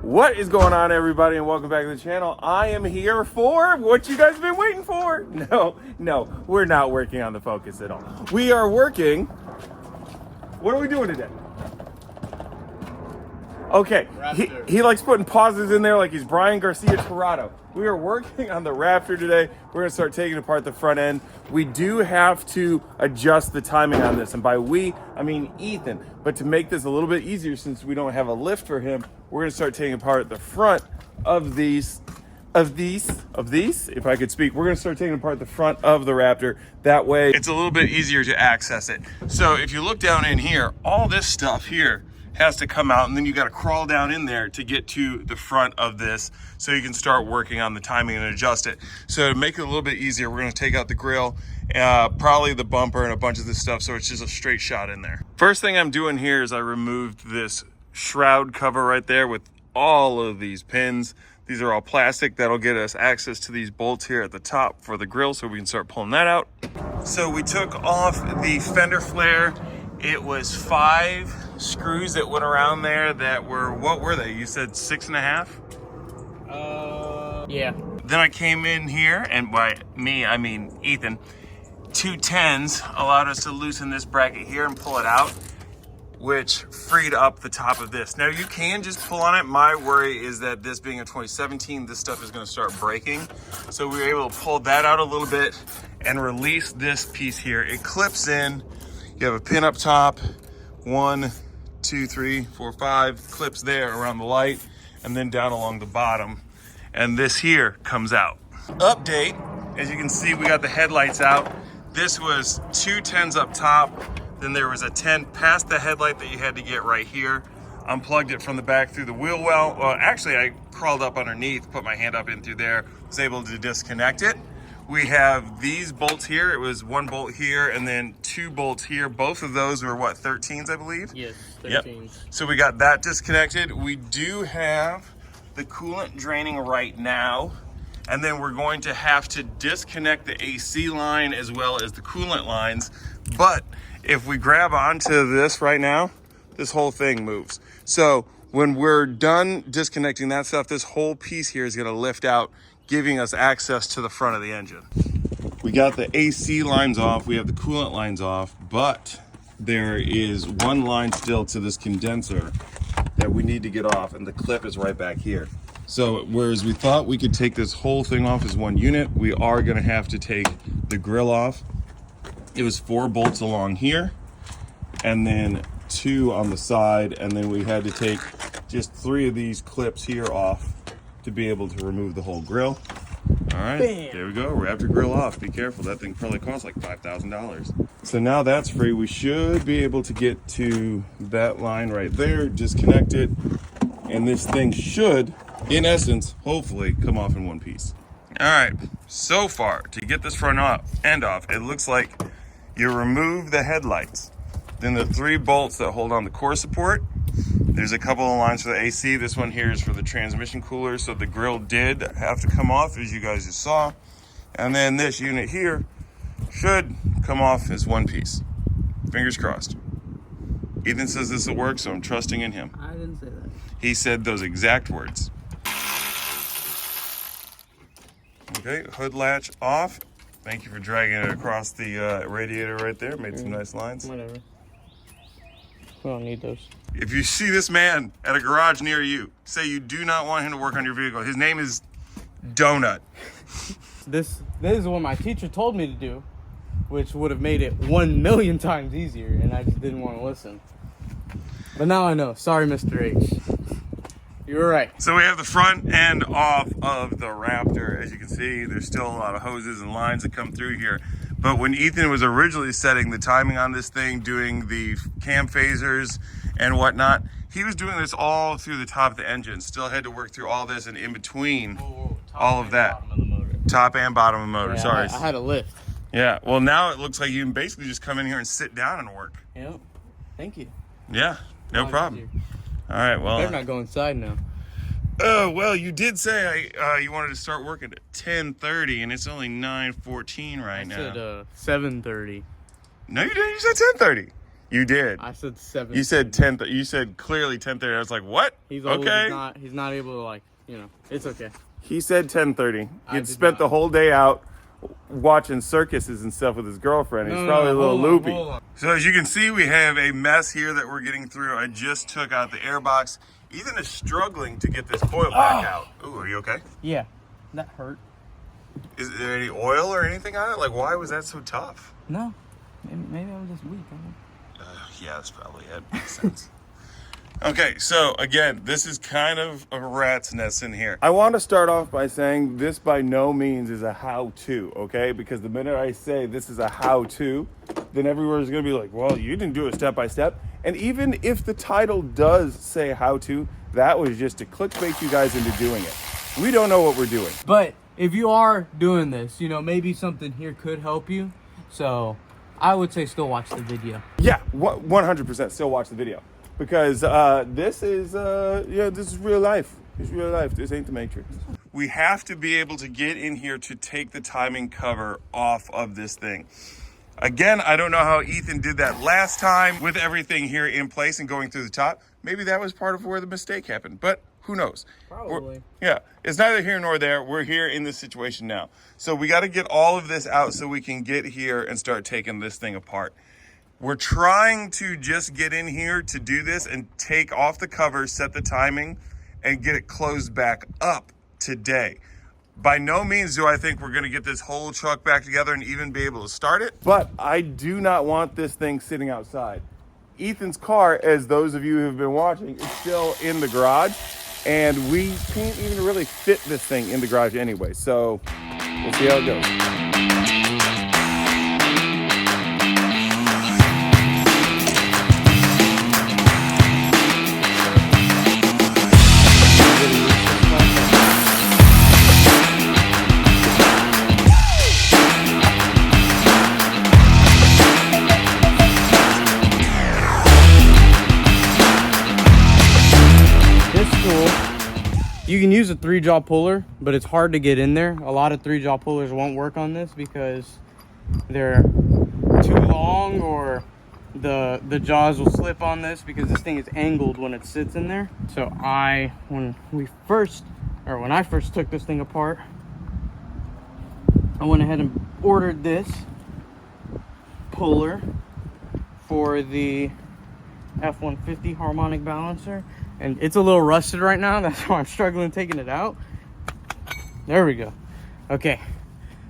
What is going on, everybody, and welcome back to the channel. I am here for what you guys have been waiting for. No, we're not working on the Focus at all. We are working. What are we doing today? Okay, he likes putting pauses in there like he's Brian Garcia Torado. We are working on the Raptor today. We're gonna start taking apart the front end. We do have to adjust the timing on this, and by we, I mean Ethan. But to make this a little bit easier, since we don't have a lift for him, we're gonna start taking apart the front of these, if I could speak. We're gonna start taking apart the front of the Raptor. That way, it's a little bit easier to access it. So if you look down in here, all this stuff here has to come out, and then you got to crawl down in there to get to the front of this so you can start working on the timing and adjust it. So to make it a little bit easier, we're going to take out the grill, probably the bumper and a bunch of this stuff, so it's just a straight shot in there. First thing I'm doing here is I removed this shroud cover right there with all of these pins. These are all plastic. That'll get us access to these bolts here at the top for the grill, so we can start pulling that out. So we took off the fender flare. It was 5 screws that went around there that were, what were they? You said 6.5? Yeah. Then I came in here, and by me, I mean Ethan. 2 10s allowed us to loosen this bracket here and pull it out, which freed up the top of this. Now you can just pull on it. My worry is that this being a 2017, this stuff is gonna start breaking. So we were able to pull that out a little bit and release this piece here. It clips in. You have a pin up top, 1, 2, 3, 4, 5 clips there around the light, and then down along the bottom. And this here comes out. Update, as you can see, we got the headlights out. This was 2 10s up top. Then there was a 10 past the headlight that you had to get right here. Unplugged it from the back through the wheel well. Well, actually I crawled up underneath, put my hand up in through there, was able to disconnect it. We have these bolts here. It was 1 bolt here and then 2 bolts here. Both of those were what, 13s, I believe? Yes, 13s. Yep. So we got that disconnected. We do have the coolant draining right now. And then we're going to have to disconnect the AC line as well as the coolant lines. But if we grab onto this right now, this whole thing moves. So when we're done disconnecting that stuff, this whole piece here is gonna lift out, giving us access to the front of the engine. We got the AC lines off, we have the coolant lines off, but there is 1 line still to this condenser that we need to get off, and the clip is right back here. So whereas we thought we could take this whole thing off as 1 unit, we are gonna have to take the grill off. It was 4 bolts along here, and then 2 on the side, and then we had to take just 3 of these clips here off to be able to remove the whole grill. All right, bam. There we go, Raptor grill off. Be careful, that thing probably costs like $5,000. So now that's free. We should be able to get to that line right there, disconnect it, and this thing should, in essence, hopefully come off in 1 piece. All right, so far, to get this front end off, it looks like you remove the headlights, then the 3 bolts that hold on the core support. There's a couple of lines for the AC. This one here is for the transmission cooler, so the grill did have to come off, as you guys just saw. And then this unit here should come off as 1 piece. Fingers crossed. Ethan says this will work, so I'm trusting in him. I didn't say that. He said those exact words. Okay, hood latch off. Thank you for dragging it across the radiator right there. Made some nice lines. Whatever. We don't need those. If you see this man at a garage near you, say you do not want him to work on your vehicle. His name is Donut. This is what my teacher told me to do, which would have made it 1,000,000 times easier, and I just didn't want to listen. But now I know. Sorry, Mr. H. You were right. So we have the front end off of the Raptor. As you can see, there's still a lot of hoses and lines that come through here. But when Ethan was originally setting the timing on this thing, doing the cam phasers and whatnot, he was doing this all through the top of the engine. Still had to work through all this and in between all of that. Top and bottom of the motor, sorry. I had a lift. Yeah, well now it looks like you can basically just come in here and sit down and work. Yep. Thank you. Yeah, no problem. All right, well. They're not going inside now. Oh, well, you did say you wanted to start working at 10:30, and it's only 9:14 right now. I said 7:30. No, you didn't. You said 10:30. You did. I said 7. You said 10. You said clearly 10:30. I was like, what? He's old. Okay. He's not able to, like, you know. It's okay. He said 10:30. I He'd did spent not. the whole day out watching circuses and stuff with his girlfriend. He's probably a little hold loopy. on. So as you can see, we have a mess here that we're getting through. I just took out the air box. Ethan is struggling to get this coil back out. Ooh, are you okay? Yeah, that hurt. Is there any oil or anything on it? Like, why was that so tough? No, maybe I was just weak. I don't know. Yeah, that's probably it. Makes sense. Okay, so again, this is kind of a rat's nest in here. I want to start off by saying this by no means is a how-to, okay? Because the minute I say this is a how-to, then everywhere is going to be like, well, you didn't do it step-by-step. And even if the title does say how-to, that was just to clickbait you guys into doing it. We don't know what we're doing. But if you are doing this, you know, maybe something here could help you. So I would say still watch the video. Yeah, 100% still watch the video. Because this is real life. It's real life. This ain't the Matrix. We have to be able to get in here to take the timing cover off of this thing. Again, I don't know how Ethan did that last time with everything here in place and going through the top. Maybe that was part of where the mistake happened, but who knows? Probably. Yeah, it's neither here nor there. We're here in this situation now. So we got to get all of this out so we can get here and start taking this thing apart. We're trying to just get in here to do this and take off the cover, set the timing, and get it closed back up today. By no means do I think we're going to get this whole truck back together and even be able to start it. But I do not want this thing sitting outside. Ethan's car, as those of you who have been watching, is still in the garage. And we can't even really fit this thing in the garage anyway. So we'll see how it goes. You can use a 3-jaw puller, but it's hard to get in there. A lot of 3-jaw pullers won't work on this because they're too long, or the jaws will slip on this because this thing is angled when it sits in there. So when I first took this thing apart, I went ahead and ordered this puller for the F-150 harmonic balancer. And it's a little rusted right now. That's why I'm struggling taking it out. There we go. Okay.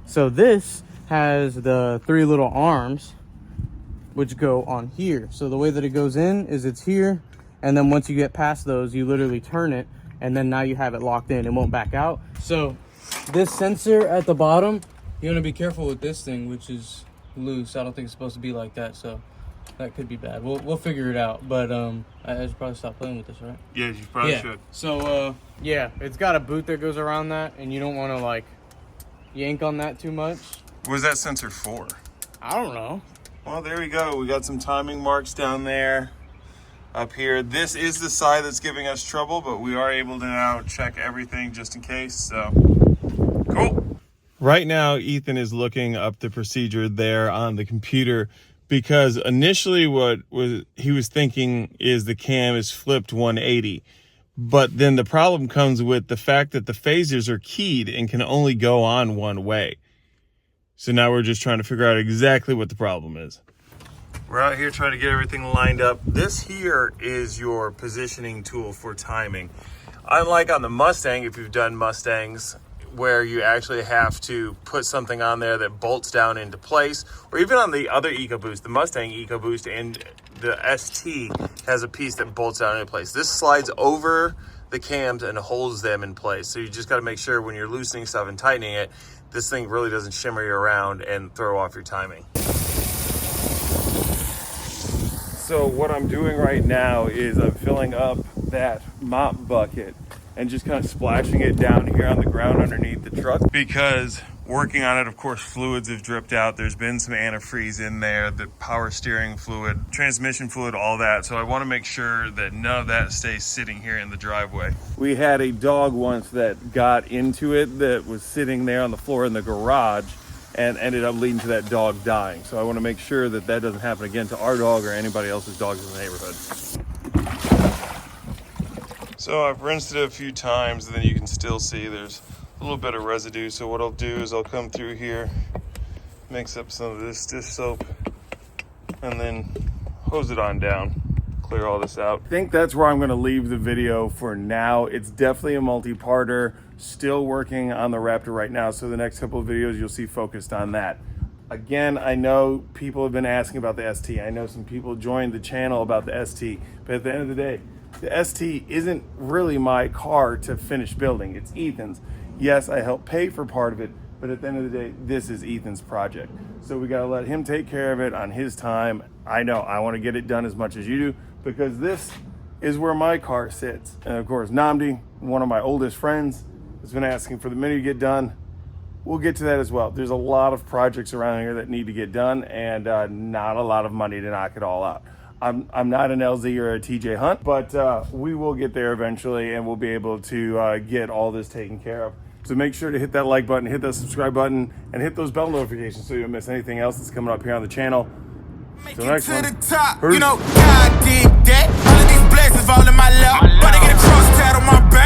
So this has the 3 little arms, which go on here. So the way that it goes in is it's here. And then once you get past those, you literally turn it. And then now you have it locked in. It won't back out. So this sensor at the bottom, you want to be careful with this thing, which is loose. I don't think it's supposed to be like that. So that could be bad. We'll figure it out. But I should probably stop playing with this, right? Yeah, you probably should. So yeah, it's got a boot that goes around that, and you don't want to like yank on that too much. What is that sensor for? I don't know. Well, there we go. We got some timing marks down there. Up here, this is the side that's giving us trouble, but we are able to now check everything just in case. So cool. Right now, Ethan is looking up the procedure there on the computer, because initially he was thinking is the cam is flipped 180. But then the problem comes with the fact that the phasers are keyed and can only go on one way. So now we're just trying to figure out exactly what the problem is. We're out here trying to get everything lined up. This here is your positioning tool for timing. Unlike on the Mustang, if you've done Mustangs, where you actually have to put something on there that bolts down into place, or even on the other EcoBoost, the Mustang EcoBoost and the ST has a piece that bolts down into place. This slides over the cams and holds them in place. So you just got to make sure when you're loosening stuff and tightening it, this thing really doesn't shimmer you around and throw off your timing. So what I'm doing right now is I'm filling up that mop bucket and just kind of splashing it down here on the ground underneath the truck. Because working on it, of course, fluids have dripped out. There's been some antifreeze in there, the power steering fluid, transmission fluid, all that. So I want to make sure that none of that stays sitting here in the driveway. We had a dog once that got into it that was sitting there on the floor in the garage. and ended up leading to that dog dying. So I want to make sure that that doesn't happen again to our dog or anybody else's dogs in the neighborhood. So I've rinsed it a few times, and then you can still see there's a little bit of residue. So what I'll do is I'll come through here, mix up some of this dish soap, and then hose it on down, clear all this out. I think that's where I'm gonna leave the video for now. It's definitely a multi-parter, still working on the Raptor right now. So the next couple of videos you'll see focused on that. Again, I know people have been asking about the ST. I know some people joined the channel about the ST, but at the end of the day, the ST isn't really my car to finish building. It's Ethan's. Yes, I helped pay for part of it, but at the end of the day, this is Ethan's project. So we gotta let him take care of it on his time. I know I wanna get it done as much as you do, because this is where my car sits. And of course, Namdi, one of my oldest friends, has been asking for the minute you get done. We'll get to that as well. There's a lot of projects around here that need to get done, and not a lot of money to knock it all out. I'm not an LZ or a TJ Hunt, but we will get there eventually, and we'll be able to get all this taken care of. So make sure to hit that like button, hit that subscribe button, and hit those bell notifications so you don't miss anything else that's coming up here on the channel. Till next one. You know, God did that. All of these blessings fall in my lap. But I get a cross tat on my back.